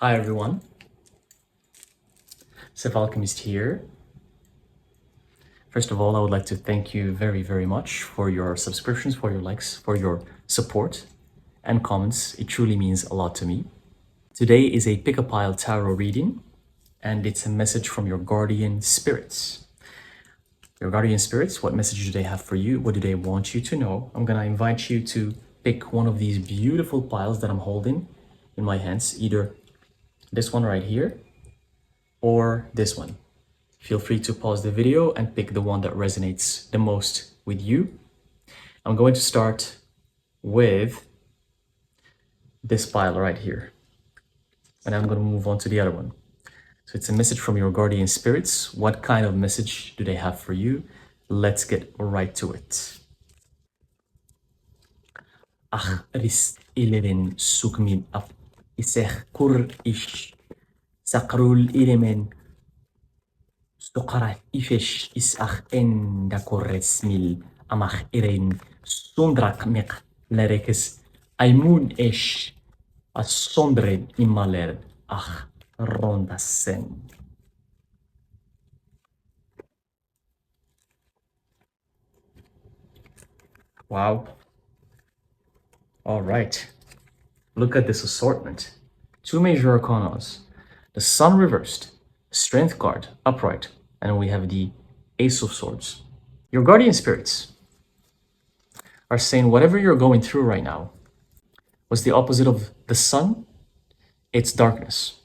Hi everyone, Alchemist here. First of all, I would like to thank you very much for your subscriptions, for your likes, for your support and comments. It truly means a lot to me. Today is a pick a pile tarot reading, and it's a message from your guardian spirits. Your guardian spirits, what message do they have for you? What do they want you to know? I'm gonna invite you to pick one of these beautiful piles that I'm holding in my hands, either this one right here or this one. Feel free to pause the video and pick the one that resonates the most with you. I'm going to start with this pile right here, and I'm going to move on to the other one. So it's a message from your guardian spirits. What kind of message do they have for you? Let's get right to it. Ach, ris ileven sukmin af isech kur ish sakrul ilemen Stoqara ifesh isach enda korresmil amach irein sundrak mek lerekes aimun esh asondren imaler ach rondasen. Wow. All right. Look at this assortment. Two major arcanas. The Sun reversed, Strength card upright, and we have the Ace of Swords. Your guardian spirits are saying whatever you're going through right now was the opposite of the sun. It's darkness.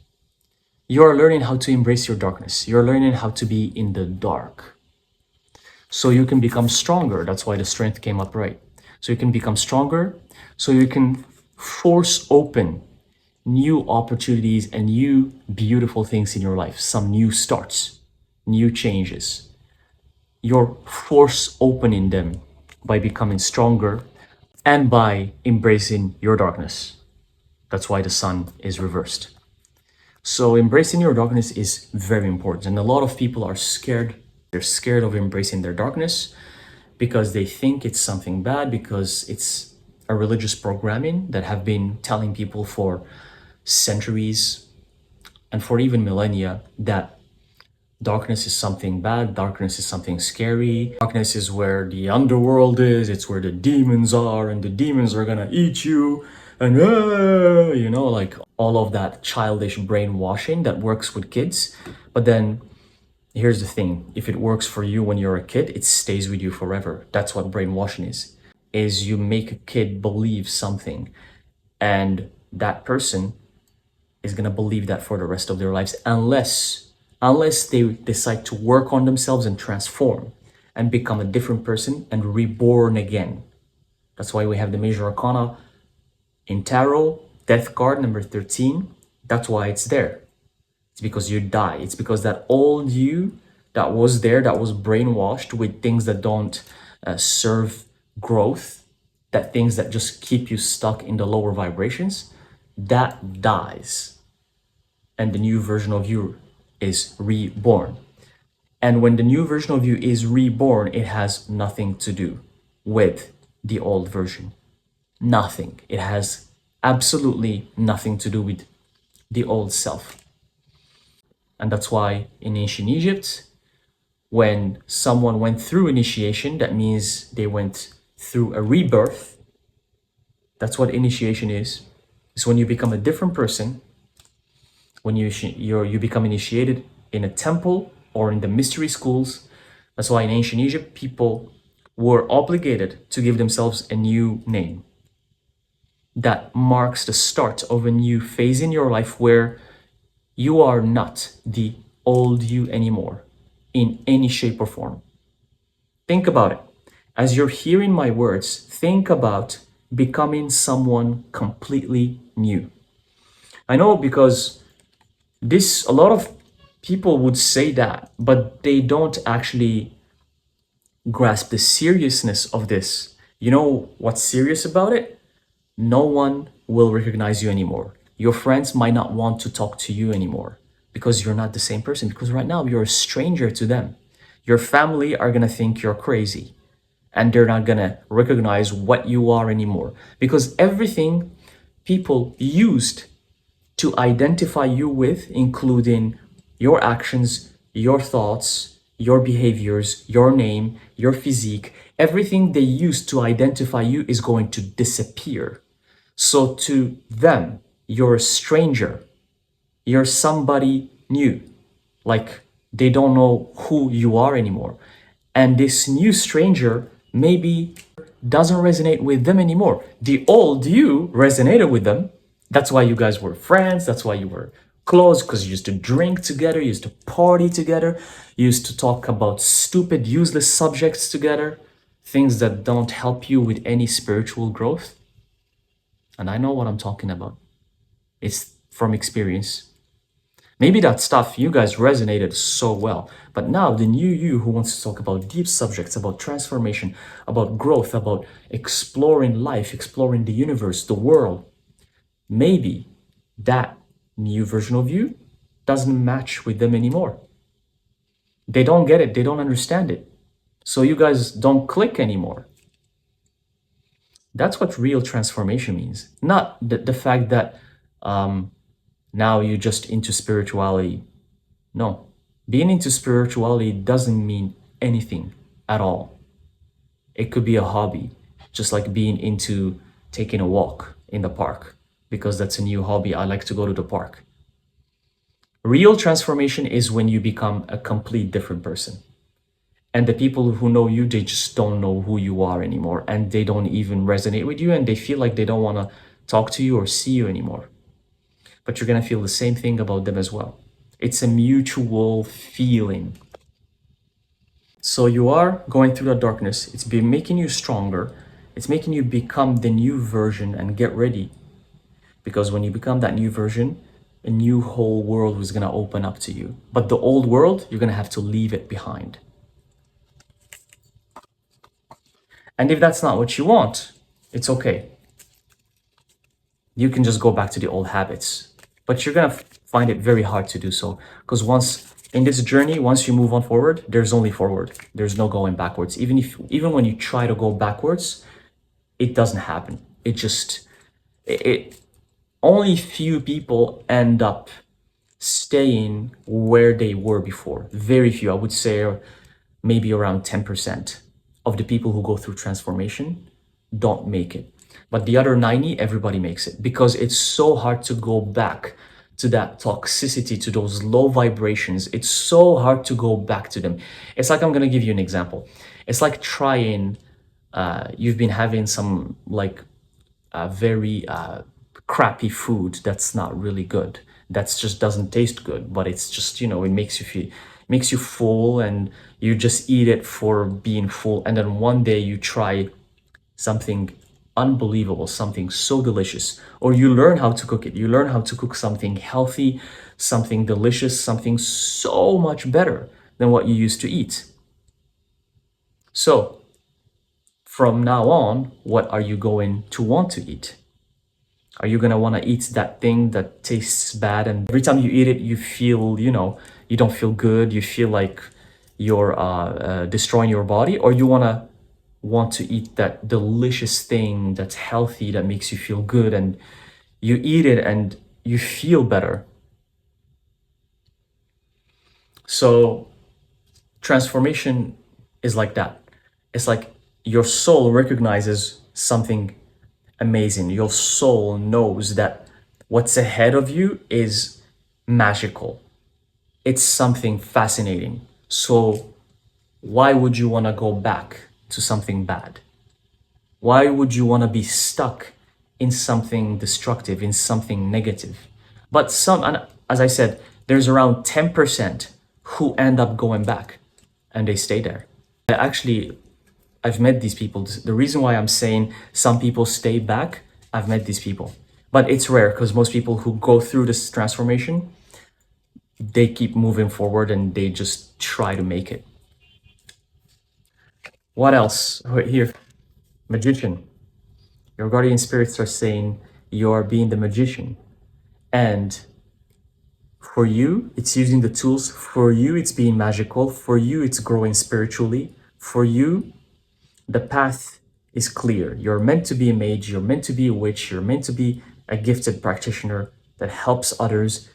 You're learning how to embrace your darkness. You're learning how to be in the dark, so you can become stronger. That's why the strength came upright. So you can become stronger, so you can force open new opportunities and new beautiful things in your life, some new starts, new changes. You're force opening them by becoming stronger and by embracing your darkness. That's why the sun is reversed. So embracing your darkness is very important. And a lot of people are scared. They're scared of embracing their darkness because they think it's something bad, because it's a religious programming that have been telling people for centuries and for even millennia that darkness is something bad, darkness is something scary, darkness is where the underworld is, it's where the demons are, and the demons are gonna eat you, and you know, like all of that childish brainwashing that works with kids. But then here's the thing, if it works for you when you're a kid, it stays with you forever. That's what brainwashing is you make a kid believe something, and that person is going to believe that for the rest of their lives, unless they decide to work on themselves and transform and become a different person and reborn again. That's why we have the major arcana in tarot, death card number 13. That's why it's there. It's because you die. It's because that old you that was there, that was brainwashed with things that don't serve growth, that things that just keep you stuck in the lower vibrations, that dies, and the new version of you is reborn. And when the new version of you is reborn, it has nothing to do with the old version. Nothing. It has absolutely nothing to do with the old self. And that's why in ancient Egypt, when someone went through initiation, that means they went through a rebirth. That's what initiation is. It's when you become a different person, when you become initiated in a temple or in the mystery schools. That's why in ancient Egypt, people were obligated to give themselves a new name. That marks the start of a new phase in your life where you are not the old you anymore in any shape or form. Think about it. As you're hearing my words, think about becoming someone completely new. I know, because a lot of people would say that, but they don't actually grasp the seriousness of this. You know what's serious about it? No one will recognize you anymore. Your friends might not want to talk to you anymore because you're not the same person, because right now you're a stranger to them. Your family are gonna think you're crazy, and they're not gonna recognize what you are anymore, because everything people used to identify you with, including your actions, your thoughts, your behaviors, your name, your physique. Everything they use to identify you is going to disappear. So to them, you're a stranger. You're somebody new. Like they don't know who you are anymore. And this new stranger maybe doesn't resonate with them anymore. The old you resonated with them. That's why you guys were friends. That's why you were close, because you used to drink together, you used to party together, you used to talk about stupid, useless subjects together, things that don't help you with any spiritual growth. And I know what I'm talking about. It's from experience. Maybe that stuff you guys resonated so well, but now the new you who wants to talk about deep subjects, about transformation, about growth, about exploring life, exploring the universe, the world, maybe that new version of you doesn't match with them anymore. They don't get it, they don't understand it. So you guys don't click anymore. That's what real transformation means. Not the fact that now you're just into spirituality. No, being into spirituality doesn't mean anything at all. It could be a hobby, just like being into taking a walk in the park, because that's a new hobby. I like to go to the park. Real transformation is when you become a complete different person. And the people who know you, they just don't know who you are anymore. And they don't even resonate with you. And they feel like they don't want to talk to you or see you anymore. But you're going to feel the same thing about them as well. It's a mutual feeling. So you are going through that darkness. It's been making you stronger. It's making you become the new version, and get ready. Because when you become that new version, a new whole world is going to open up to you. But the old world, you're going to have to leave it behind. And if that's not what you want, it's okay. You can just go back to the old habits. But you're going to find it very hard to do so. Because once in this journey, once you move on forward, there's only forward. There's no going backwards. Even when you try to go backwards, it doesn't happen. Only few people end up staying where they were before. Very few. I would say maybe around 10% of the people who go through transformation don't make it. But the other 90, everybody makes it, because it's so hard to go back to that toxicity, to those low vibrations. It's so hard to go back to them. It's like, I'm going to give you an example. It's like trying, you've been having some like very crappy food that's not really good. That's just doesn't taste good, but it's just, it makes you full, and you just eat it for being full. And then one day you try something unbelievable, something so delicious, or you learn how to cook it. You learn how to cook something healthy, something delicious, something so much better than what you used to eat. So from now on, what are you going to want to eat? Are you going to want to eat that thing that tastes bad, and every time you eat it, you feel, you don't feel good, you feel like you're destroying your body? Or you want to eat that delicious thing that's healthy, that makes you feel good, and you eat it and you feel better? So transformation is like that. It's like your soul recognizes something amazing. Your soul knows that what's ahead of you is magical. It's something fascinating. So why would you want to go back to something bad? Why would you want to be stuck in something destructive, in something negative? But and as I said, there's around 10% who end up going back, and they stay there. I've met these people. The reason why I'm saying some people stay back, I've met these people. But it's rare, because most people who go through this transformation, they keep moving forward and they just try to make it. What else? Here, magician. Your guardian spirits are saying you're being the magician. And for you, it's using the tools. For you, it's being magical. For you, it's growing spiritually. For you, the path is clear. You're meant to be a mage. You're meant to be a witch. You're meant to be a gifted practitioner. that helps others,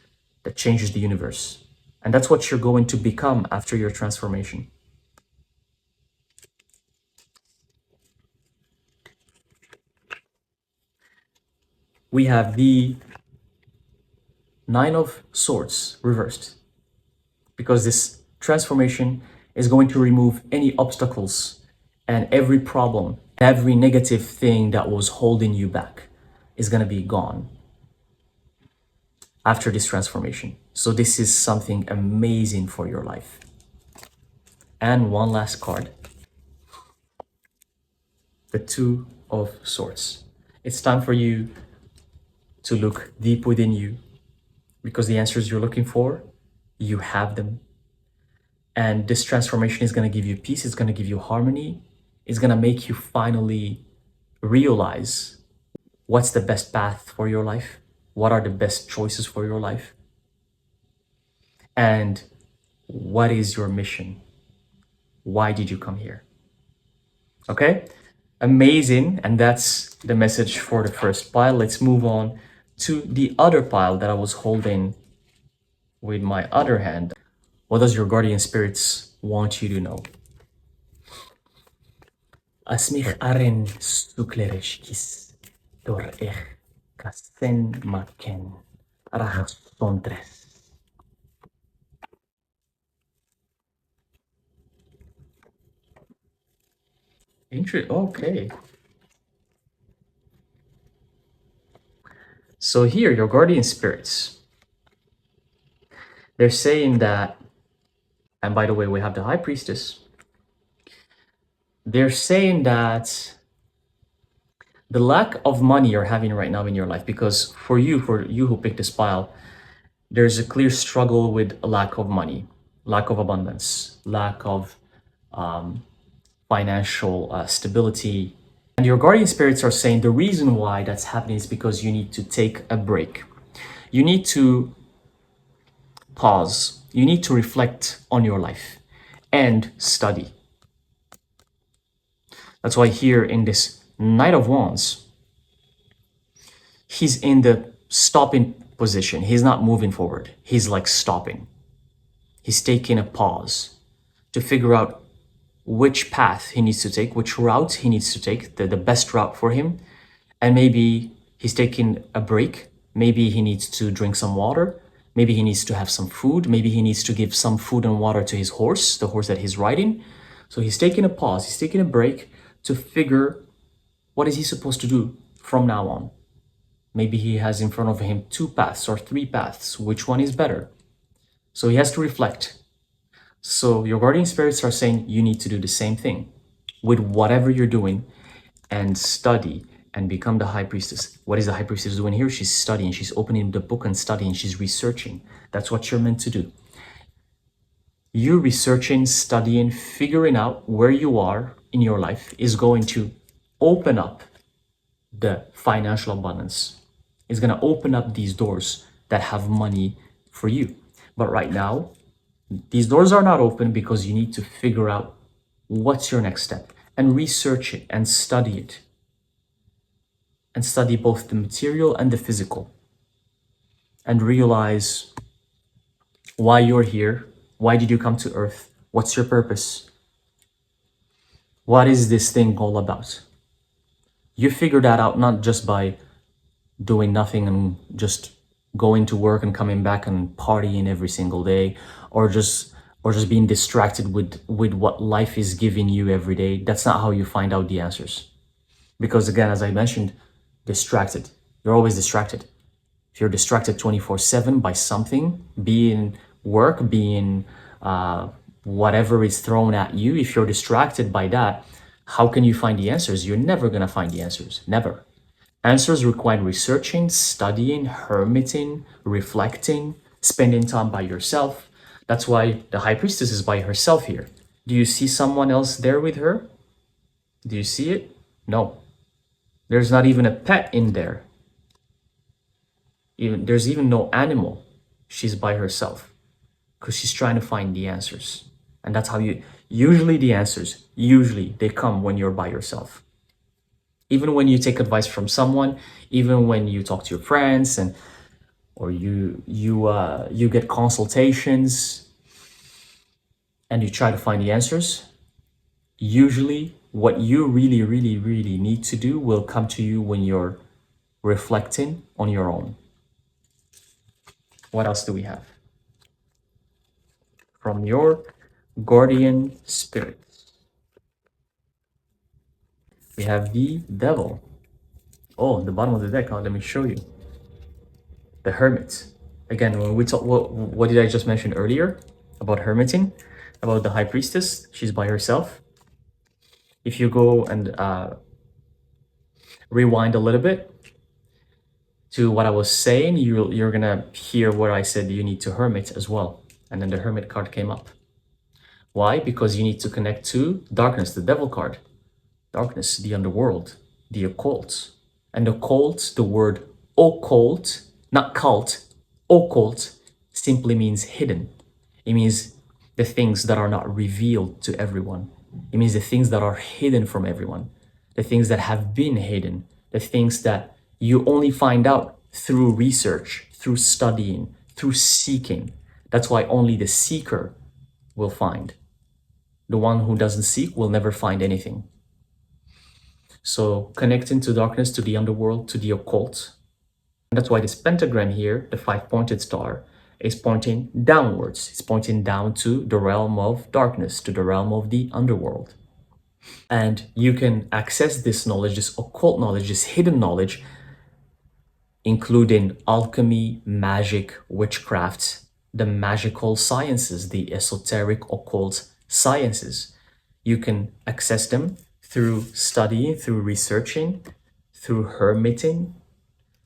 that changes the universe. And that's what you're going to become after your transformation. We have the Nine of Swords reversed, because this transformation is going to remove any obstacles and every problem, every negative thing that was holding you back is going to be gone after this transformation. So this is something amazing for your life. And one last card, the Two of Swords. It's time for you to look deep within you, because the answers you're looking for, you have them. And this transformation is going to give you peace. It's going to give you harmony. It's going to make you finally realize what's the best path for your life. What are the best choices for your life? And what is your mission? Why did you come here? Okay, amazing. And that's the message for the first pile. Let's move on to the other pile that I was holding with my other hand. What does your guardian spirits want you to know? Asmich aren suklereshkis dor kasen maken rahasontres. Interesting. Okay. So here, your guardian spirits, they're saying that, and by the way, we have the High Priestess. They're saying that the lack of money you're having right now in your life, because for you who picked this pile, there's a clear struggle with a lack of money, lack of abundance, lack of financial stability. And your guardian spirits are saying the reason why that's happening is because you need to take a break. You need to pause. You need to reflect on your life and study. That's why here in this Knight of Wands, he's in the stopping position. He's not moving forward. He's like stopping. He's taking a pause to figure out which path he needs to take, which route he needs to take, the best route for him. And maybe he's taking a break. Maybe he needs to drink some water. Maybe he needs to have some food. Maybe he needs to give some food and water to his horse, the horse that he's riding. So he's taking a pause. He's taking a break to figure what is he supposed to do from now on. Maybe he has in front of him 2 paths or 3 paths. Which one is better? So he has to reflect. So your guardian spirits are saying you need to do the same thing with whatever you're doing and study and become the High Priestess. What is the High Priestess doing here? She's studying. She's opening the book and studying. She's researching. That's what you're meant to do. You researching, studying, figuring out where you are in your life is going to open up the financial abundance. It's going to open up these doors that have money for you. But right now, these doors are not open because you need to figure out what's your next step and research it and study it. And study both the material and the physical. And realize why you're here. Why did you come to Earth? What's your purpose? What is this thing all about? You figure that out not just by doing nothing and just going to work and coming back and partying every single day, or just being distracted with what life is giving you every day. That's not how you find out the answers. Because again, as I mentioned, distracted. You're always distracted. If you're distracted 24/7 by something, being work, being whatever is thrown at you, if you're distracted by that, how can you find the answers? You're never going to find the answers. Never. Answers require researching, studying, hermiting, reflecting, spending time by yourself. That's why the High Priestess is by herself here. Do you see someone else there with her? Do you see it? No. There's not even a pet in there. There's even no animal. She's by herself because she's trying to find the answers. And that's how usually the answers, they come when you're by yourself. Even when you take advice from someone, even when you talk to your friends, and or you get consultations and you try to find the answers, usually what you really need to do will come to you when you're reflecting on your own. What else do we have? From your guardian spirits, we have the devil. Oh, the bottom of the deck, let me show you. The hermit. Again, when we talk, what did I just mention earlier about hermiting, about the high priestess? She's by herself. If you go and rewind a little bit to what I was saying, you're gonna hear where I said you need to hermit as well. And then the hermit card came up. Why? Because you need to connect to darkness, the devil card. Darkness, the underworld, the occult. And occult, the word occult, not cult, occult simply means hidden. It means the things that are not revealed to everyone. It means the things that are hidden from everyone, the things that have been hidden, the things that you only find out through research, through studying, through seeking. That's why only the seeker will find. The one who doesn't seek will never find anything. So connecting to darkness, to the underworld, to the occult. And that's why this pentagram here, the 5-pointed star, is pointing downwards. It's pointing down to the realm of darkness, to the realm of the underworld. And you can access this knowledge, this occult knowledge, this hidden knowledge, including alchemy, magic, witchcraft, the magical sciences, the esoteric occult sciences. You can access them through studying, through researching, through hermiting,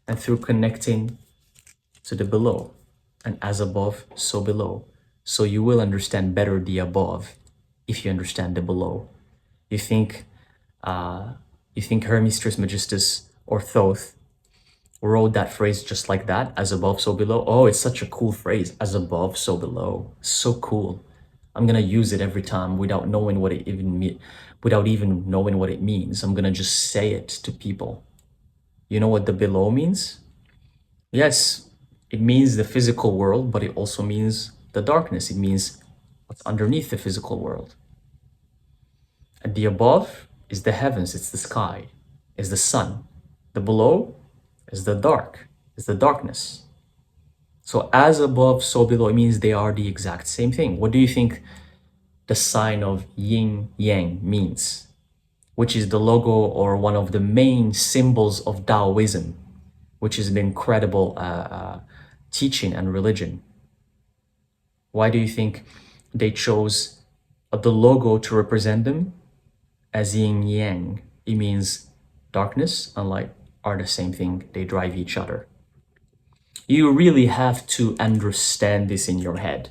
and through connecting to the below. And as above, so below. So you will understand better the above if you understand the below. You think Hermes Trismegistus or Thoth wrote that phrase just like that, as above, so below? Oh, it's such a cool phrase, as above, so below. So cool. I'm gonna use it every time without knowing what it even knowing what it means. I'm gonna just say it to people. You know what the below means? Yes, it means the physical world, but it also means the darkness. It means what's underneath the physical world. And the above is the heavens, it's the sky, is the sun. The below is the dark, is the darkness. So as above, so below, it means they are the exact same thing. What do you think the sign of yin yang means? Which is the logo or one of the main symbols of Taoism, which is an incredible teaching and religion. Why do you think they chose the logo to represent them as yin yang? It means darkness and light are the same thing. They drive each other. You really have to understand this in your head,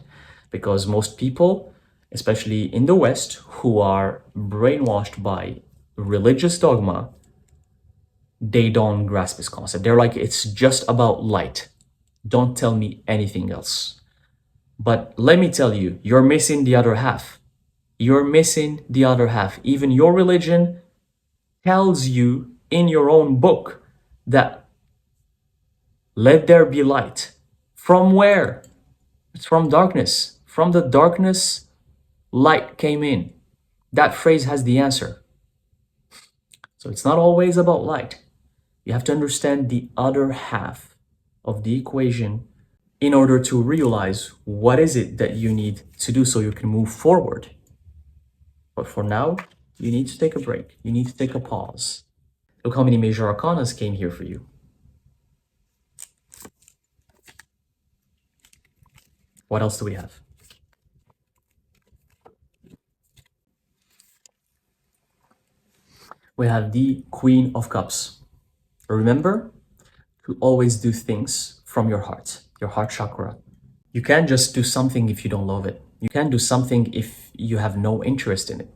because most people, especially in the West, who are brainwashed by religious dogma, they don't grasp this concept. They're like, it's just about light. Don't tell me anything else. But let me tell you, you're missing the other half. You're missing the other half. Even your religion tells you in your own book that let there be light. From where? It's from darkness. From the darkness, light came in. That phrase has the answer. So it's not always about light. You have to understand the other half of the equation in order to realize what is it that you need to do so you can move forward. But for now, you need to take a break. You need to take a pause. Look how many major arcanas came here for you. What else do we have? We have the Queen of Cups. Remember to always do things from your heart chakra. You can't just do something if you don't love it. You can't do something if you have no interest in it.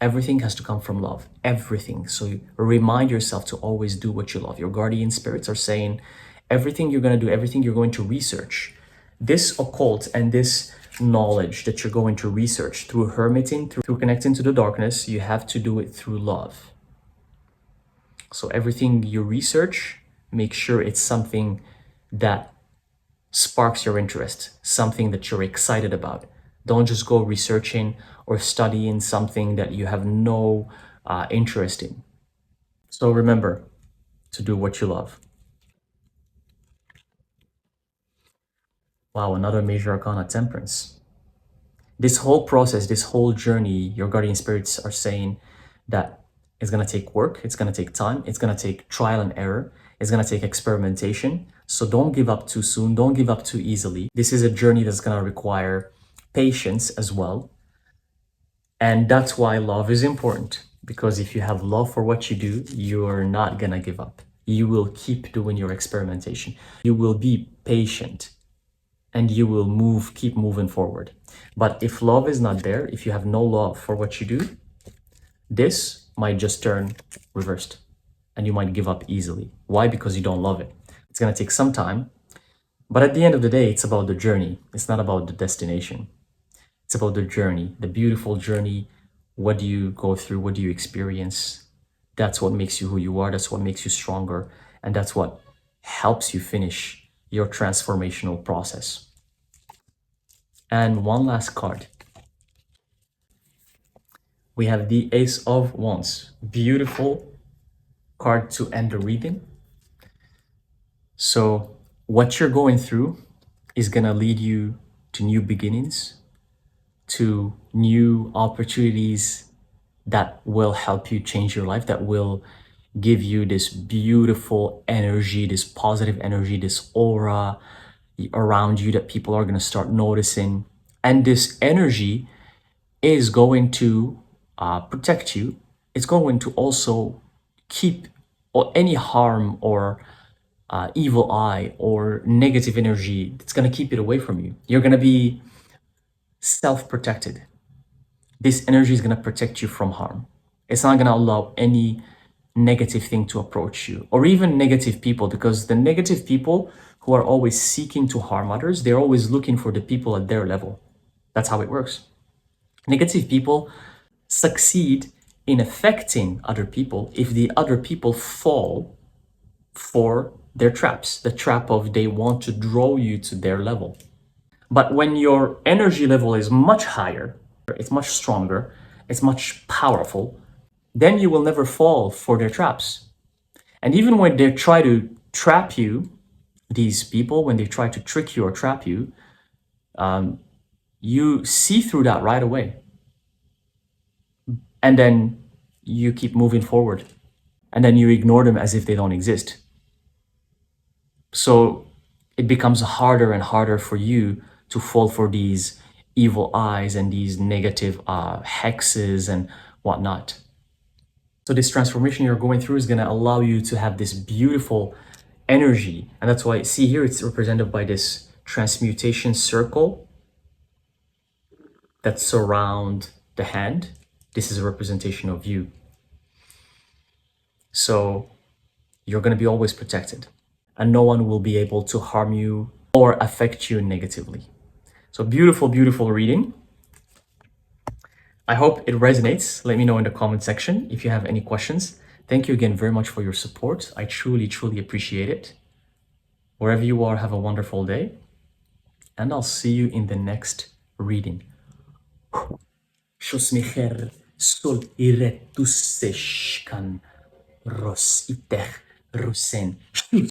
Everything has to come from love, everything. So you remind yourself to always do what you love. Your guardian spirits are saying everything you're going to do, everything you're going to research, this occult and this knowledge that you're going to research through hermiting, through connecting to the darkness, you have to do it through love. So everything you research, make sure it's something that sparks your interest, something that you're excited about. Don't just go researching or studying something that you have no interest in. So remember to do what you love. Wow, another major arcana, temperance. This whole process, this whole journey, your guardian spirits are saying that it's going to take work, it's going to take time, it's going to take trial and error, it's going to take experimentation. So don't give up too soon, don't give up too easily. This is a journey that's going to require patience as well. And that's why love is important, because if you have love for what you do, you're not going to give up. You will keep doing your experimentation. You will be patient and you will keep moving forward. But if love is not there, if you have no love for what you do, this might just turn reversed and you might give up easily. Why? Because you don't love it. It's going to take some time. But at the end of the day, it's about the journey. It's not about the destination. It's about the journey, the beautiful journey. What do you go through? What do you experience? That's what makes you who you are. That's what makes you stronger. And that's what helps you finish your transformational process. And one last card. We have the Ace of Wands. Beautiful card to end the reading. So what you're going through is going to lead you to new beginnings, to new opportunities that will help you change your life, that will give you this beautiful energy, this positive energy, this aura around you that people are going to start noticing. And this energy is going to protect you. It's going to also keep any harm or evil eye or negative energy. It's going to keep it away from you. You're going to be self-protected. This energy is going to protect you from harm. It's not going to allow any negative thing to approach you, or even negative people, because the negative people who are always seeking to harm others, they're always looking for the people at their level. That's how it works. Negative people succeed in affecting other people if the other people fall for their traps, the trap of they want to draw you to their level. But when your energy level is much higher, it's much stronger, it's much powerful, then you will never fall for their traps. And even when they try to trap you, these people, when they try to trick you or trap you, you see through that right away. And then you keep moving forward. And then you ignore them as if they don't exist. So it becomes harder and harder for you to fall for these evil eyes and these negative hexes and whatnot. So this transformation you're going through is going to allow you to have this beautiful energy. And that's why, see here, it's represented by this transmutation circle that surround the hand. This is a representation of you. So you're going to be always protected, and no one will be able to harm you or affect you negatively. So beautiful, beautiful reading. I hope it resonates. Let me know in the comment section if you have any questions. Thank you again very much for your support. I truly, truly appreciate it. Wherever you are, have a wonderful day, and I'll see you in the next reading. Shosmicher sol iretuseshkan ros itech rusen.